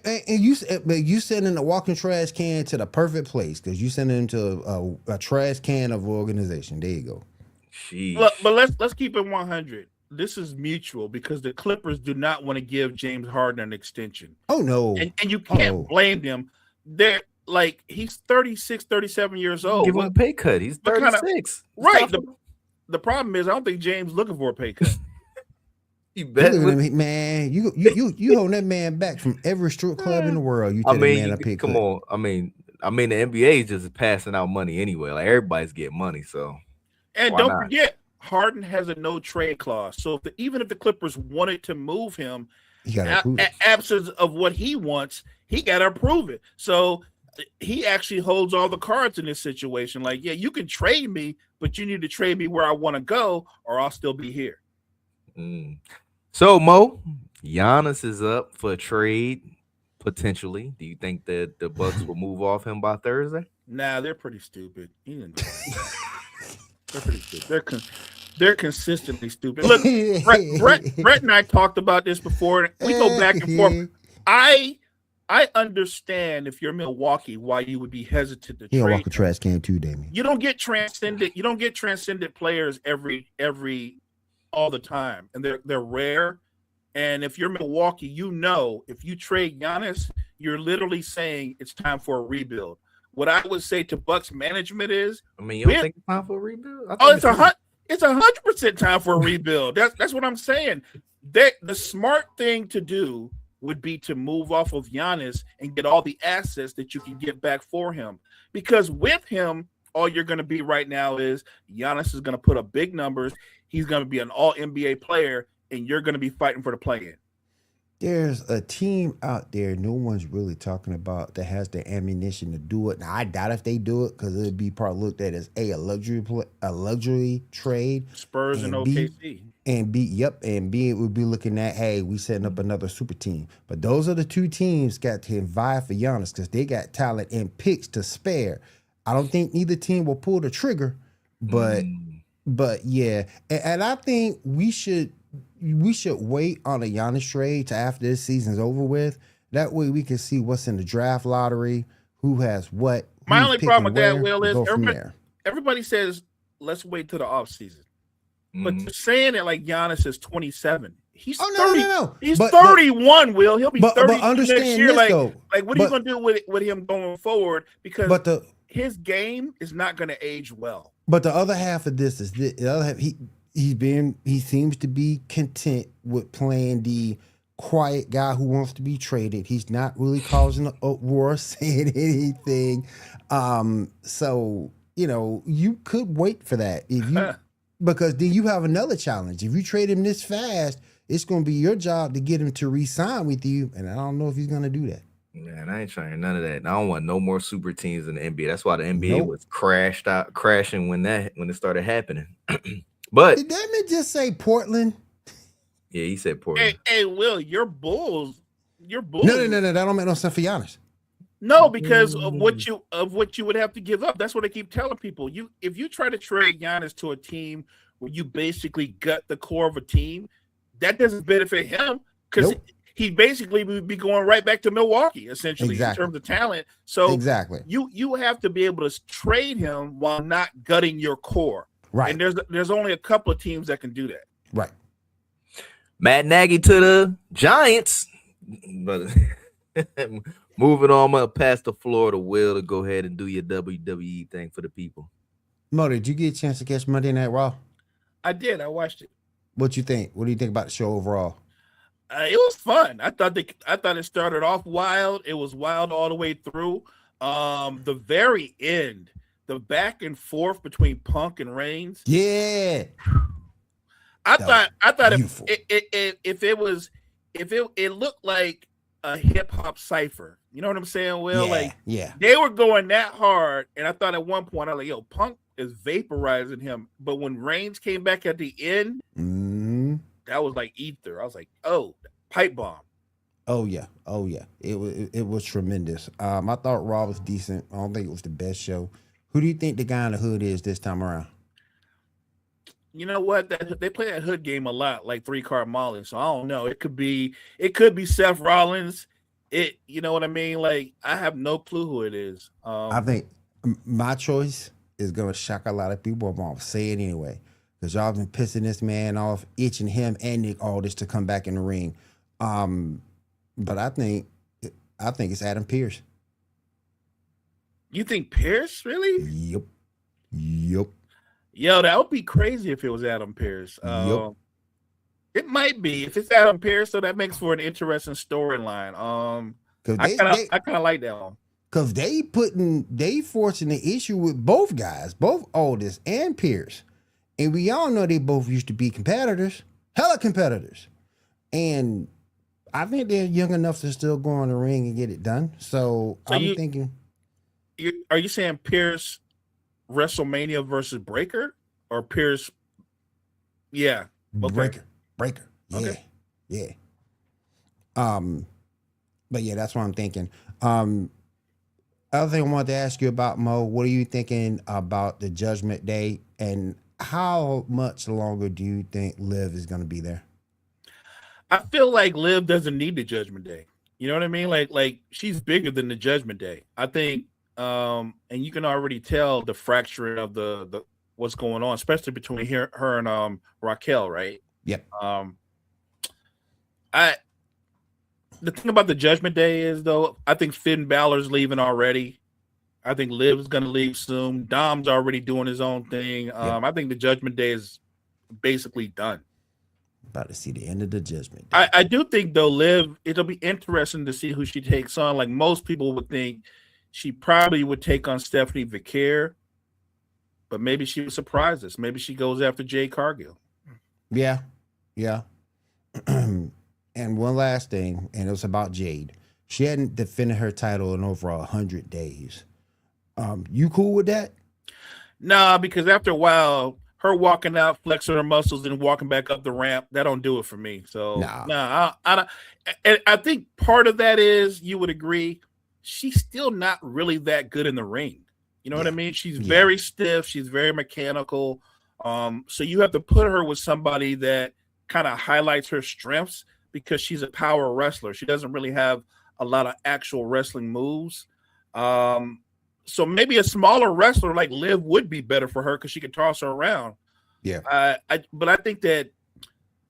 And you sending the walking trash can to the perfect place because you send it into a trash can of an organization. There you go. Sheesh. Look, but let's keep it 100. This is mutual because the Clippers do not want to give James Harden an extension. Oh no. And you can't blame them. They're like he's 36, 37 years old. Give him a pay cut. He's what kind of- 36. Right. The problem is I don't think James looking for a pay cut. You bet. Look at him, man, you holding that man back from every strip club in the world. You I tell that man mean, a pay come cut. on. I mean, the NBA is just passing out money anyway. Like everybody's getting money, so And why don't not? forget, Harden has a no trade clause. So even if the Clippers wanted to move him, You gotta approve it. absence of what he wants, he got to approve it. So he actually holds all the cards in this situation. Like, yeah, you can trade me, but you need to trade me where I want to go, or I'll still be here. Mm. So Mo, Giannis is up for a trade potentially. Do you think that the Bucks will move off him by Thursday? Nah, they're pretty stupid. He didn't do that. They're pretty stupid. They're consistently stupid. Look, Brett and I talked about this before. We go back and forth. I understand if you're Milwaukee why you would be hesitant to He'll trade. walk a trash can too, Damien. You don't get transcendent. You don't get transcendent players every all the time, and they're rare. And if you're Milwaukee, you know if you trade Giannis, you're literally saying it's time for a rebuild. What I would say to Bucks management is, I mean, you don't think it's time for a rebuild? I oh, think it's 100% time for a rebuild. That's what I'm saying. The smart thing to do would be to move off of Giannis and get all the assets that you can get back for him. Because with him, all you're going to be right now is Giannis is going to put up big numbers. He's going to be an all NBA player, and you're going to be fighting for the play-in. There's a team out there no one's really talking about that has the ammunition to do it. Now I doubt if they do it because it'd be probably looked at as a luxury trade. Spurs and B, OKC. And B it would be looking at, hey, we setting up another super team. But those are the two teams got to vie for Giannis because they got talent and picks to spare. I don't think neither team will pull the trigger, but yeah, and I think we should wait on a Giannis trade to after this season's over with. That way we can see what's in the draft lottery, who has what. My only problem with that, Will, is go from there. everybody says let's wait till the offseason. But Mhm. they're saying it like Giannis is 27. He's Oh, 30. no. He's But- 31, Will. He'll be 30 but understand next year. this, Like though. what are you going to do with him going forward? Because But his game is not going to age well. the other half of this is the other half. he seems to be content with playing the quiet guy who wants to be traded. He's not really causing an uproar, saying anything. So you could wait for that because then you have another challenge. If you trade him this fast, it's going to be your job to get him to re-sign with you, and I don't know if he's going to do that. Man, I ain't trying none of that. I don't want no more super teams in the NBA. That's why the NBA Nope. was crashing when it started happening. But Did that man just say Portland? yeah, he said Portland. Hey, Will, your Bulls. No. That don't make no sense for Giannis. No, because of what you would have to give up. That's what I keep telling people. If you try to trade Giannis to a team where you basically gut the core of a team, that doesn't benefit him because Nope. he basically would be going right back to Milwaukee essentially Exactly. in terms of talent. So Exactly. you have to be able to trade him while not gutting your core. Right. And there's only a couple of teams that can do that. Right. Matt Nagy to the Giants. But moving on, I'm gonna pass the floor to Will to go ahead and do your WWE thing for the people. Mo, did you get a chance to catch Monday Night Raw? I did. I watched it. What you think? What do you think about the show overall? It was fun. I thought it started off wild. It was wild all the way through. The very end, the back and forth between Punk and Reigns. Yeah. I thought beautiful. if it looked like a hip hop cipher. You know what I'm saying? Will yeah. they were going that hard, and I thought at one point I was like, "Yo, Punk is vaporizing him." But when Reigns came back at the end, that was like ether. I was like, "Oh, pipe bomb." Oh yeah. It was tremendous. I thought Raw was decent. I don't think it was the best show. Who do you think the guy in the hood is this time around? You know what? They play that hood game a lot, like 3-card Molly. So I don't know. It could be Seth Rollins. You know what I mean? Like I have no clue who it is. I think my choice is gonna shock a lot of people. I'm gonna say it anyway because y'all been pissing this man off, itching him and Nick Aldis to come back in the ring. But I think it's Adam Pearce. You think Pierce really? Yep. Yo, that would be crazy if it was Adam Pearce. Yep. It might be. If it's Adam Pearce, so that makes for an interesting storyline. I kind of like that one. Because they forcing the issue with both guys, both Aldis and Pierce. And we all know they both used to be competitors, hella competitors. And I think they're young enough to still go in the ring and get it done. So I'm thinking. Are you saying Pierce WrestleMania versus Breaker or Pierce? Yeah. Okay. Breaker. Yeah. Okay. Yeah. But yeah, that's what I'm thinking. Other thing I wanted to ask you about, Mo, what are you thinking about the Judgment Day and how much longer do you think Liv is going to be there? I feel like Liv doesn't need the Judgment Day. You know what I mean? Like she's bigger than the Judgment Day. I think, and you can already tell the fracturing of the what's going on, especially between her and Raquel, right? Yep. The thing about the Judgment Day is, though, I think Finn Balor's leaving already. I think Liv's going to leave soon. Dom's already doing his own thing. Yep. I think the Judgment Day is basically done. About to see the end of the Judgment Day. I do think, though, Liv, it'll be interesting to see who she takes on. Like most people would think she probably would take on Stephanie Vicaire, but maybe she would surprise us. Maybe she goes after Jade Cargill. Yeah. And one last thing, and it was about Jade. She hadn't defended her title in over 100 days. You cool with that? Nah, because after a while, her walking out, flexing her muscles, and walking back up the ramp, that don't do it for me. So, nah, I don't. And I think part of that is, you would agree, she's still not really that good in the ring. You know what I mean? She's very stiff. She's very mechanical. So you have to put her with somebody that kind of highlights her strengths because she's a power wrestler. She doesn't really have a lot of actual wrestling moves. So maybe a smaller wrestler like Liv would be better for her because she could toss her around. Yeah. But I think that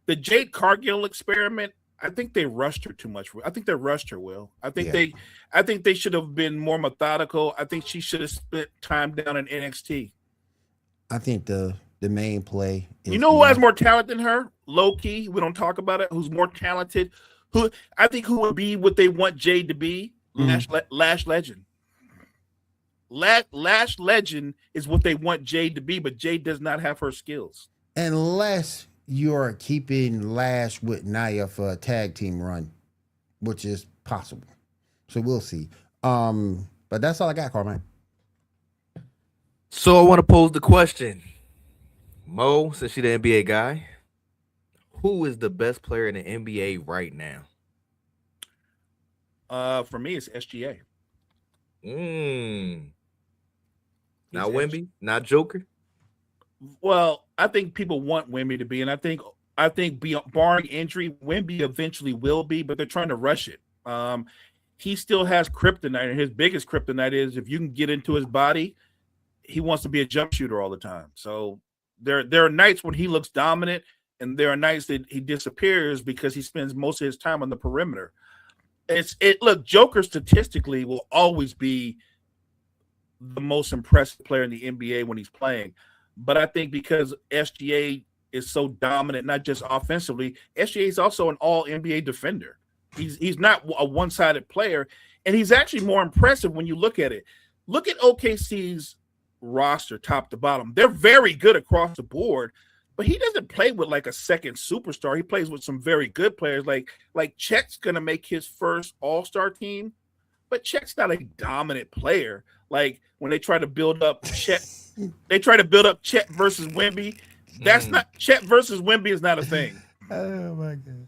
the Jade Cargill experiment, I think they rushed her too much. I think they rushed her, Will. I think they should have been more methodical. I think she should have spent time down in NXT. I think the the main play. You know who has more talent than her? Low key, we don't talk about it. Who's more talented? Who I think who would be what they want Jade to be? Lash Legend. Lash Legend is what they want Jade to be, but Jade does not have her skills. Unless you're keeping Lash with Naya for a tag team run, which is possible. So we'll see. But that's all I got, Carmine. So I want to pose the question. Mo, since you're the NBA guy, who is the best player in the NBA right now? For me, it's SGA. Not Wemby, not Joker. Well, I think people want Wemby to be, and I think barring injury, Wemby eventually will be, but they're trying to rush it. He still has kryptonite, and his biggest kryptonite is if you can get into his body, he wants to be a jump shooter all the time. So there are nights when he looks dominant, and there are nights that he disappears because he spends most of his time on the perimeter. Look, Joker statistically will always be the most impressive player in the NBA when he's playing. But I think because SGA is so dominant, not just offensively, SGA is also an all NBA defender. He's not a one-sided player, and he's actually more impressive when you look at it. Look at OKC's roster top to bottom. They're very good across the board, but he doesn't play with like a second superstar. He plays with some very good players. Like Chet's going to make his first all-star team, but Chet's not a dominant player. Like when they try to build up Chet, Chet versus Wemby. That's not Chet versus Wemby is not a thing. Oh my God.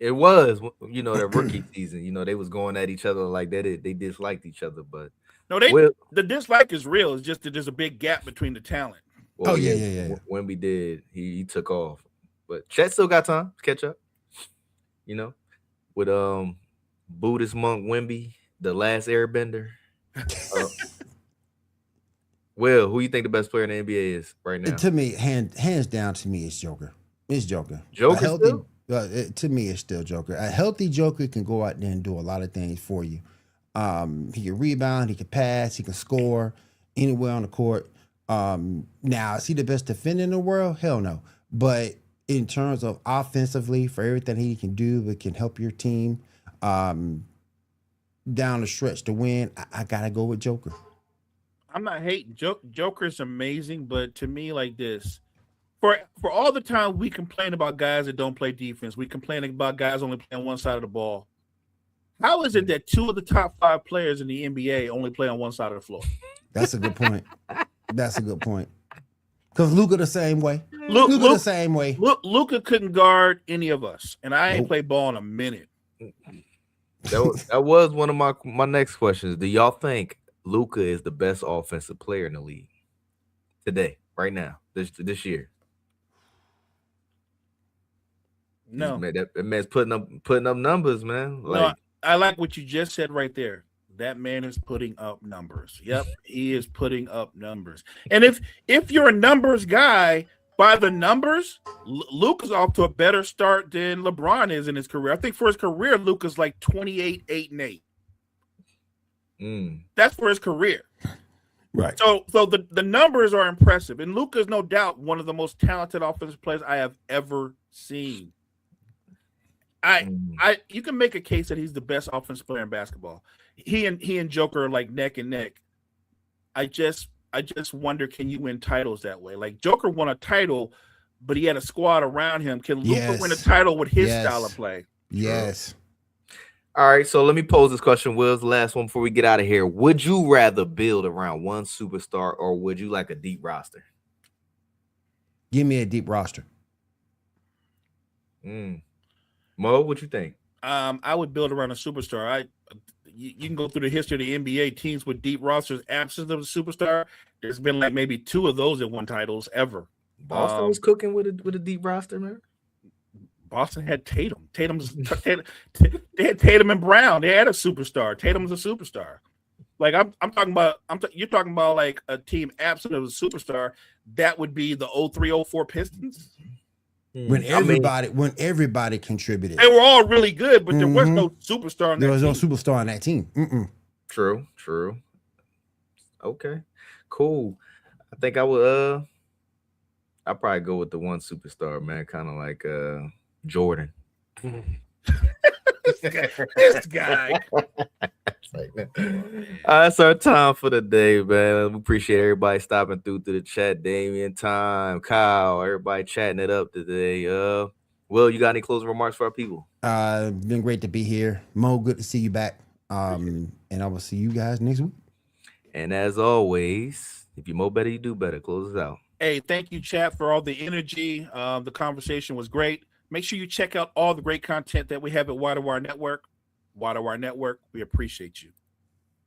It was, the rookie season. They was going at each other like that. They disliked each other, but no, the dislike is real. It's just that there's a big gap between the talent. Well, yeah. Wemby did, he took off, but Chet still got time to catch up. With Buddhist monk Wemby, the last Airbender. Will, who you think the best player in the NBA is right now? To me, hands down, to me, it's Joker. It's Joker. Joker still? To me, it's still Joker. A healthy Joker can go out there and do a lot of things for you. He can rebound, he can pass, he can score anywhere on the court. Now, is he the best defender in the world? Hell no. But in terms of offensively, for everything he can do, it can help your team down the stretch to win. I gotta go with Joker. I'm not hating. Joker's amazing, but to me, like this, for all the time we complain about guys that don't play defense, we complain about guys only playing one side of the ball. How is it that 2 of the top 5 players in the NBA only play on one side of the floor? That's a good point. That's a good point. Because Luka the same way. Luka the same way. Luka couldn't guard any of us, and I ain't played ball in a minute. That was one of my next questions. Do y'all think Luka is the best offensive player in the league today, right now, this year? No, man, that man's putting up numbers, man. No, I like what you just said right there. That man is putting up numbers. Yep, he is putting up numbers. And if you're a numbers guy, by the numbers, Luka's off to a better start than LeBron is in his career. I think for his career, Luka's like 28, 8-8. That's for his career. Right. So the numbers are impressive. And Luka is no doubt one of the most talented offensive players I have ever seen. You can make a case that he's the best offensive player in basketball. He and Joker are like neck and neck. I just wonder, can you win titles that way? Like Joker won a title, but he had a squad around him. Can Luka win a title with his style of play? Yes. All right, so let me pose this question, Will's the last one before we get out of here. Would you rather build around one superstar, or would you like a deep roster? Give me a deep roster. Mo, what you think? I would build around a superstar. You can go through the history of the NBA teams with deep rosters, absence of a superstar. There's been like maybe 2 of those that won titles ever. Boston was cooking with a deep roster, man. Boston had Tatum. They had Tatum and Brown. They had a superstar. Tatum's a superstar. Like I'm talking about. You're talking about like a team absent of a superstar. That would be the 03-04 Pistons. When everybody contributed, they were all really good, but there was no superstar. No superstar on that team. True. Okay, cool. I think I would. I'll probably go with the one superstar, man. Kind of like Jordan. This guy. That's our time for the day, man. We appreciate everybody stopping through to the chat. Damian, Time, Kyle, everybody chatting it up today. Will, you got any closing remarks for our people? Been great to be here. Mo, good to see you back. And I will see you guys next week. And as always, if you know better, you do better. Close us out. Hey, thank you, chat, for all the energy. The conversation was great. Make sure you check out all the great content that we have at Wide Wire Network. Wide Wire Network, we appreciate you.